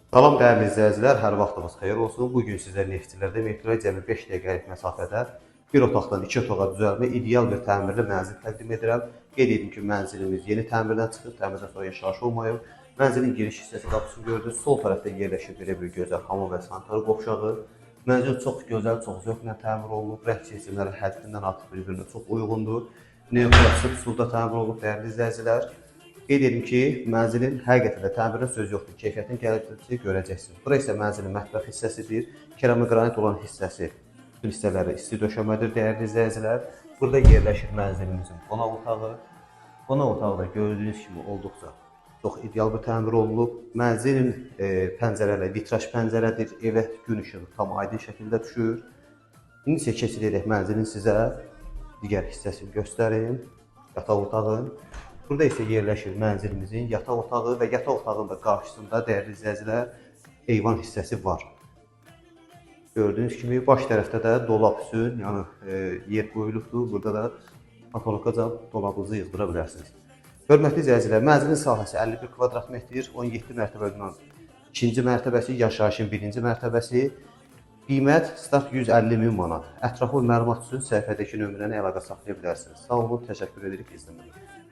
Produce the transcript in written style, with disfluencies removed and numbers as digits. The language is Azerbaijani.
Salam dəyərli izləyicilər, hər vaxtınız xeyir olsun. Bugün sizə Neftçilərdə metroya cəmi 5 dəqiqəlik məsafədə bir otaqdan 2 otağa düzəlmə ideal bir təmirli mənzil təqdim edirəm. Qeyd edim ki, mənzilimiz yeni təmirdən çıxıb, təmirdən sonra yaşayış olmayıb. Mənzilin giriş hissəsi qapısını gördünüz. Sol tərəfdə yerləşir belə bir gözəl hamam və sanitar qovşağı. Mənzil çox gözəl, çox zövqlə təmir olunub. Rəng seçimləri həddindən artıq bir-birinə çox uyğundur. Neoklassik üsulda təmir olunub dəyərli izləyicilər. Qeyd edim ki, mənzilin həqiqətən də təmirdən söz yoxdur. Keyfiyyətini gələcəkdə görəcəksiniz. Bura isə mənzilin mətbəx hissəsidir. Keramik qranit olan hissəsi, bütün hissələri isti döşəmədir dəyərli izləyicilər. Burada yerləşir mənzilimizin qonaq otağı. Qonaq otağı da gördüyünüz kimi olduqca çox ideal bir təmir olunub. Mənzilin pəncərələri vitraj pəncərədir. Evə gün işığı tam aydın şəkildə düşür. İndi isə keçirik mənzilin sizə digər hissəsini göstərim. Yataq otağın. Burada isə yerləşir mənzilimizin yataq otağı və yataq otağının da qarşısında dəyərli izləyicilər eyvan hissəsi var. Gördüyünüz kimi baş tərəfdə də dolab üçün, yəni yer qoyulubdur. Burada da patoloqaca dolabınızı yığdıra bilərsiniz. Hörmətli izləyicilər, mənzilin sahəsi 51 kvadrat metr, 17 mərtəbədən ikinci mərtəbəsi, yaşayışın birinci mərtəbəsi. Qiymət start 150.000 manat. Ətraflı məlumat üçün səhifədəki nömrəni əlaqə saxlaya bilərsiniz. Sağ olun, təşəkkür edirik izləmədiniz.